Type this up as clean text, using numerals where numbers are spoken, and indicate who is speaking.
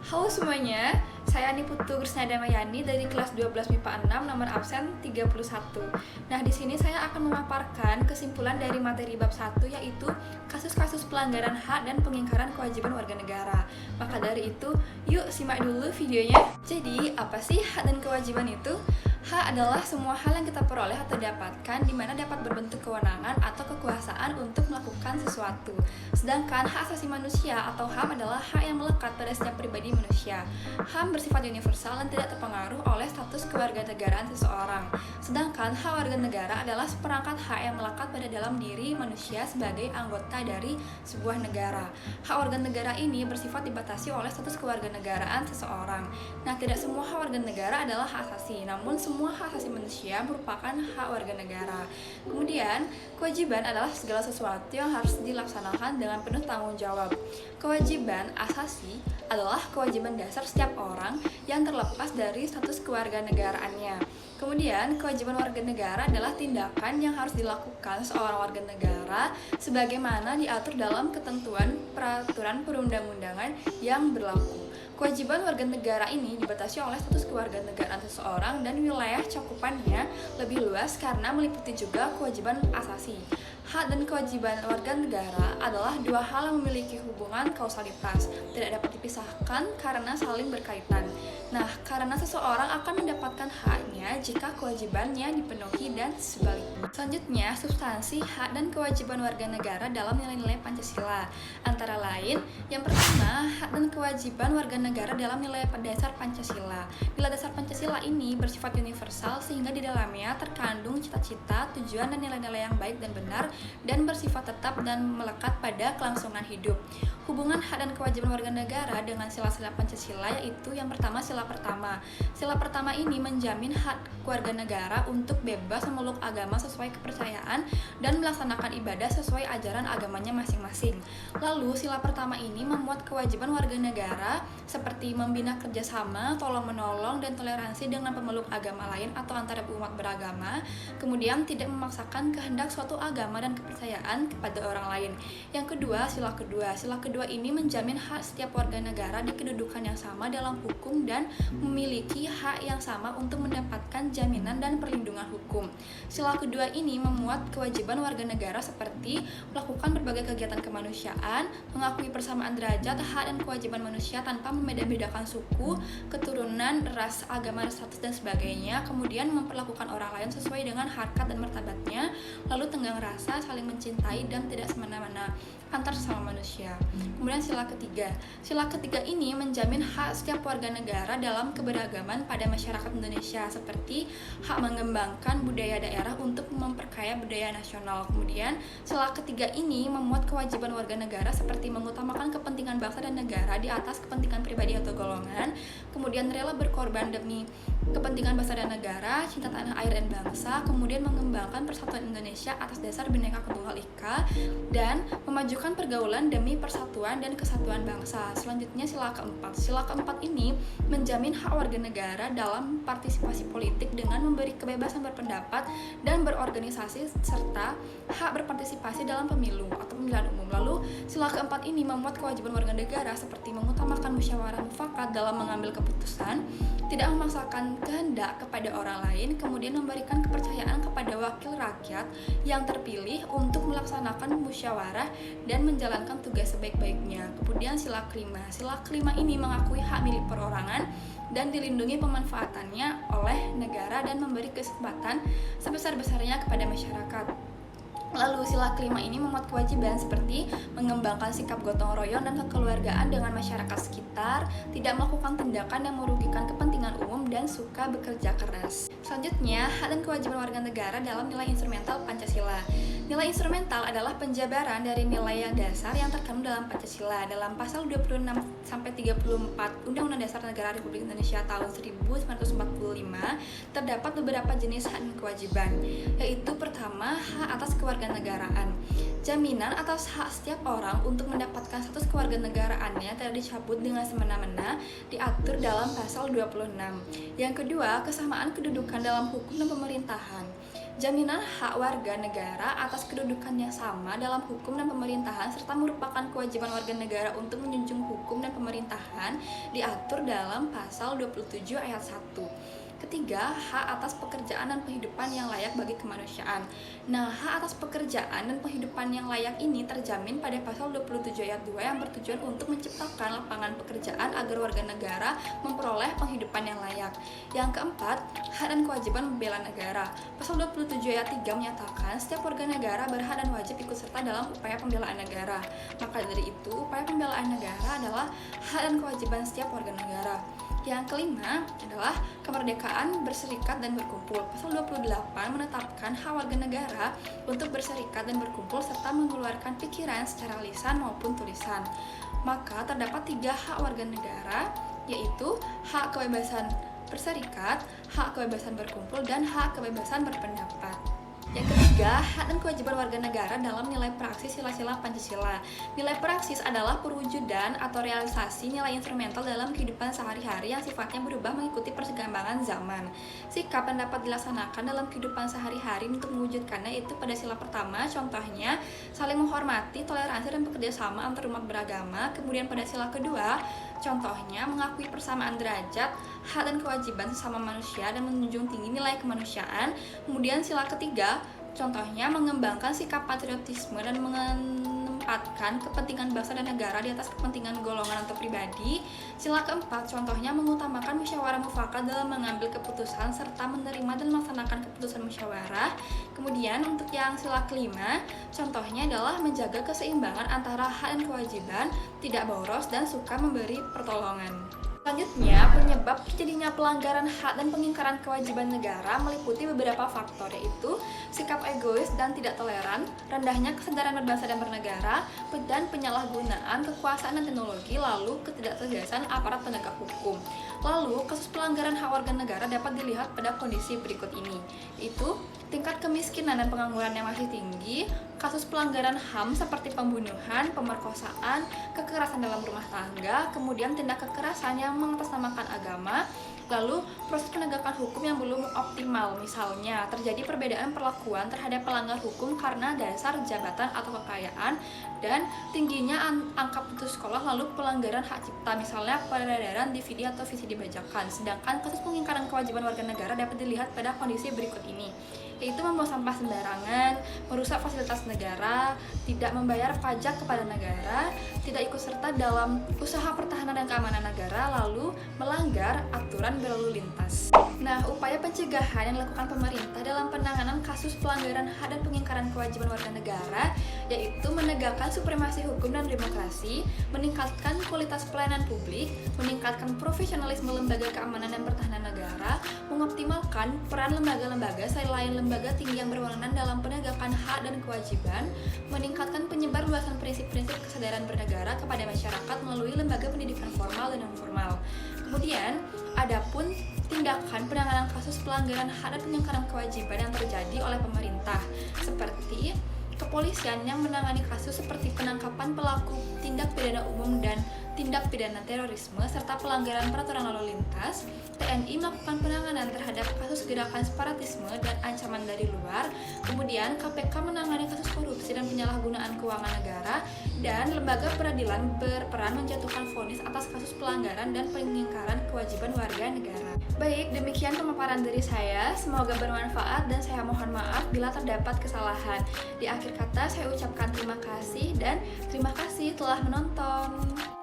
Speaker 1: Halo semuanya, saya Niputu Krisnada Mayani dari kelas 12 MIPA 6 nomor absen 31. Nah, di sini saya akan memaparkan kesimpulan dari materi bab 1 yaitu kasus-kasus pelanggaran hak dan pengingkaran kewajiban warga negara. Maka dari itu, yuk simak dulu videonya. Jadi, apa sih hak dan kewajiban itu? Hak adalah semua hal yang kita peroleh atau dapatkan di mana dapat berbentuk kewenangan atau kekuasaan untuk melakukan sesuatu. Sedangkan hak asasi manusia atau HAM adalah hak yang melekat pada setiap pribadi manusia. HAM bersifat universal dan tidak terpengaruh oleh status kewarganegaraan seseorang. Sedangkan hak warga negara adalah seperangkat hak yang melekat pada dalam diri manusia sebagai anggota dari sebuah negara. Hak warga negara ini bersifat dibatasi oleh status kewarganegaraan seseorang. Nah, tidak semua hak warga negara adalah hak asasi, namun semua hak asasi manusia merupakan hak warga negara. Kemudian, kewajiban adalah segala sesuatu yang harus dilaksanakan dengan penuh tanggung jawab. Kewajiban asasi adalah kewajiban dasar setiap orang yang terlepas dari status kewarganegaraannya. Kemudian, kewajiban warga negara adalah tindakan yang harus dilakukan seorang warga negara sebagaimana diatur dalam ketentuan peraturan perundang-undangan yang berlaku. Kewajiban warga negara ini dibatasi oleh status kewarganegaraan seseorang dan wilayah cakupannya lebih luas karena meliputi juga kewajiban asasi. Hak dan kewajiban warga negara adalah dua hal yang memiliki hubungan kausalitas, tidak dapat dipisahkan karena saling berkaitan. Nah, karena seseorang akan mendapatkan haknya jika kewajibannya dipenuhi dan sebaliknya. Selanjutnya, substansi hak dan kewajiban warga negara dalam nilai-nilai Pancasila. Antara lain, yang pertama, hak dan kewajiban warga negara dalam nilai dasar Pancasila. Nilai dasar Pancasila ini bersifat universal sehingga di dalamnya terkandung cita-cita, tujuan dan nilai-nilai yang baik dan benar dan bersifat tetap dan melekat pada kelangsungan hidup. Hubungan hak dan kewajiban warga negara dengan sila-sila Pancasila yaitu yang pertama sila pertama. Sila pertama ini menjamin hak warga negara untuk bebas memeluk agama sesuai kepercayaan dan melaksanakan ibadah sesuai ajaran agamanya masing-masing. Lalu sila pertama ini memuat kewajiban warga negara seperti membina kerjasama, tolong-menolong, dan toleransi dengan pemeluk agama lain atau antara umat beragama, kemudian tidak memaksakan kehendak suatu agama dan kepercayaan kepada orang lain. Yang kedua, sila kedua. Sila kedua ini menjamin hak setiap warga negara di kedudukan yang sama dalam hukum dan memiliki hak yang sama untuk mendapatkan jaminan dan perlindungan hukum. Sila kedua ini memuat kewajiban warga negara seperti melakukan berbagai kegiatan kemanusiaan, mengakui persamaan derajat, hak dan kewajiban manusia tanpa membeda-bedakan suku, keturunan, ras, agama, status, dan sebagainya, kemudian memperlakukan orang lain sesuai dengan harkat dan martabatnya, lalu tenggang rasa, saling mencintai, dan tidak semena-mena antar sesama manusia. Kemudian sila ketiga. Sila ketiga ini menjamin hak setiap warga negara dalam keberagaman pada masyarakat Indonesia seperti hak mengembangkan budaya daerah untuk memperkaya budaya nasional. Kemudian sila ketiga ini memuat kewajiban warga negara seperti mengutamakan kepentingan bangsa dan negara di atas kepentingan pribadi atau golongan, kemudian rela berkorban demi kepentingan bangsa dan negara, cinta tanah air dan bangsa, kemudian mengembangkan persatuan Indonesia atas dasar Bhinneka Tunggal Ika, dan memajukan pergaulan demi persatuan dan kesatuan bangsa. Selanjutnya sila keempat. Sila keempat ini menjamin hak warga negara dalam partisipasi politik dengan memberi kebebasan berpendapat dan berorganisasi serta hak berpartisipasi dalam pemilu atau pemilihan umum. Lalu sila keempat ini memuat kewajiban warga negara seperti mengutamakan musyawarah mufakat dalam mengambil keputusan, tidak memaksakan kehendak kepada orang lain, kemudian memberikan kepercayaan kepada wakil rakyat yang terpilih untuk melaksanakan musyawarah dan menjalankan tugas sebaik-baiknya. Kemudian sila kelima. Sila kelima ini mengakui hak milik perorangan dan dilindungi pemanfaatannya oleh negara dan memberi kesempatan sebesar-besarnya kepada masyarakat. Lalu sila kelima ini memuat kewajiban seperti mengembangkan sikap gotong royong dan kekeluargaan dengan masyarakat sekitar, tidak melakukan tindakan yang merugikan kepentingan umum, dan suka bekerja keras. Selanjutnya, hak dan kewajiban warga negara dalam nilai instrumental Pancasila. Nilai instrumental adalah penjabaran dari nilai yang dasar yang terkandung dalam Pancasila. Dalam pasal 26-34 Undang-Undang Dasar Negara Republik Indonesia tahun 1945 terdapat beberapa jenis hak dan kewajiban, yaitu pertama, hak atas kewarganegaraan. Jaminan atas hak setiap orang untuk mendapatkan status kewarganegaraannya tidak dicabut dengan semena-mena, diatur dalam pasal 26. Yang kedua, kesamaan kedudukan dalam hukum dan pemerintahan. Jaminan hak warga negara atas kedudukan yang sama dalam hukum dan pemerintahan serta merupakan kewajiban warga negara untuk menjunjung hukum dan pemerintahan diatur dalam pasal 27 ayat 1. Ketiga, hak atas pekerjaan dan penghidupan yang layak bagi kemanusiaan. Nah, hak atas pekerjaan dan penghidupan yang layak ini terjamin pada pasal 27 ayat 2 yang bertujuan untuk menciptakan lapangan pekerjaan agar warga negara memperoleh penghidupan yang layak. Yang keempat, hak dan kewajiban membela negara. Pasal 27 ayat 3 menyatakan setiap warga negara berhak dan wajib ikut serta dalam upaya pembelaan negara. Maka dari itu, upaya pembelaan negara adalah hak dan kewajiban setiap warga negara. Yang kelima adalah kemerdekaan berserikat dan berkumpul. Pasal 28 menetapkan hak warga negara untuk berserikat dan berkumpul serta mengeluarkan pikiran secara lisan maupun tulisan. Maka terdapat 3 hak warga negara, yaitu hak kebebasan berserikat, hak kebebasan berkumpul, dan hak kebebasan berpendapat. Yang ketiga, hak dan kewajiban warga negara dalam nilai praksis sila-sila Pancasila. Nilai praksis adalah perwujudan atau realisasi nilai instrumental dalam kehidupan sehari-hari yang sifatnya berubah mengikuti perkembangan zaman. Sikap yang dapat dilaksanakan dalam kehidupan sehari-hari untuk mewujudkannya itu pada sila pertama, contohnya saling menghormati, toleransi, dan bekerjasama antar umat beragama. Kemudian pada sila kedua, contohnya mengakui persamaan derajat, hak dan kewajiban sesama manusia dan menjunjung tinggi nilai kemanusiaan. Kemudian sila ketiga, contohnya mengembangkan sikap patriotisme dan menempatkan kepentingan bangsa dan negara di atas kepentingan golongan atau pribadi. Sila keempat, contohnya mengutamakan musyawarah mufakat dalam mengambil keputusan serta menerima dan melaksanakan keputusan musyawarah. Kemudian untuk yang sila kelima, contohnya adalah menjaga keseimbangan antara hak dan kewajiban, tidak boros dan suka memberi pertolongan. Selanjutnya, penyebab terjadinya pelanggaran hak dan pengingkaran kewajiban negara meliputi beberapa faktor, yaitu sikap egois dan tidak toleran, rendahnya kesadaran berbangsa dan bernegara, dan penyalahgunaan kekuasaan dan teknologi, lalu ketidaktegasan aparat penegak hukum. Lalu, kasus pelanggaran hak warga negara dapat dilihat pada kondisi berikut ini, yaitu tingkat kemiskinan dan pengangguran yang masih tinggi, kasus pelanggaran HAM seperti pembunuhan, pemerkosaan, kekerasan dalam rumah tangga, kemudian tindak kekerasan yang mengatasnamakan agama, lalu proses penegakan hukum yang belum optimal, misalnya terjadi perbedaan perlakuan terhadap pelanggar hukum karena dasar jabatan atau kekayaan, dan tingginya angka putus sekolah, lalu pelanggaran hak cipta, misalnya peredaran DVD atau VCD bajakan. Sedangkan kasus pengingkaran kewajiban warga negara dapat dilihat pada kondisi berikut ini, yaitu membuang sampah sembarangan, merusak fasilitas negara, tidak membayar pajak kepada negara, tidak ikut serta dalam usaha pertahanan dan keamanan negara, lalu melanggar aturan berlalu lintas. Nah, upaya pencegahan yang dilakukan pemerintah dalam penanganan kasus pelanggaran hak dan pengingkaran kewajiban warga negara yaitu menegakkan supremasi hukum dan demokrasi, meningkatkan kualitas pelayanan publik, meningkatkan profesionalisme lembaga keamanan dan pertahanan negara, mengoptimalkan peran lembaga-lembaga selain lembaga tinggi yang berwenang dalam penegakan hak dan kewajiban, meningkatkan penyebarluasan prinsip-prinsip kesadaran bernegara kepada masyarakat melalui lembaga pendidikan formal dan non-formal. Kemudian, adapun tindakan penanganan kasus pelanggaran hak dan pengingkaran kewajiban yang terjadi oleh pemerintah, seperti kepolisian yang menangani kasus seperti penangkapan pelaku tindak pidana umum dan tindak pidana terorisme serta pelanggaran peraturan lalu lintas, TNI melakukan penanganan terhadap kasus gerakan separatisme dan ancaman dari luar, kemudian KPK menangani kasus korupsi dan penyalahgunaan keuangan negara, dan lembaga peradilan berperan menjatuhkan vonis atas kasus pelanggaran dan pengingkaran kewajiban warga negara. Baik, demikian pemaparan dari saya, semoga bermanfaat dan saya mohon maaf bila terdapat kesalahan. Di akhir kata saya ucapkan terima kasih dan terima kasih telah menonton.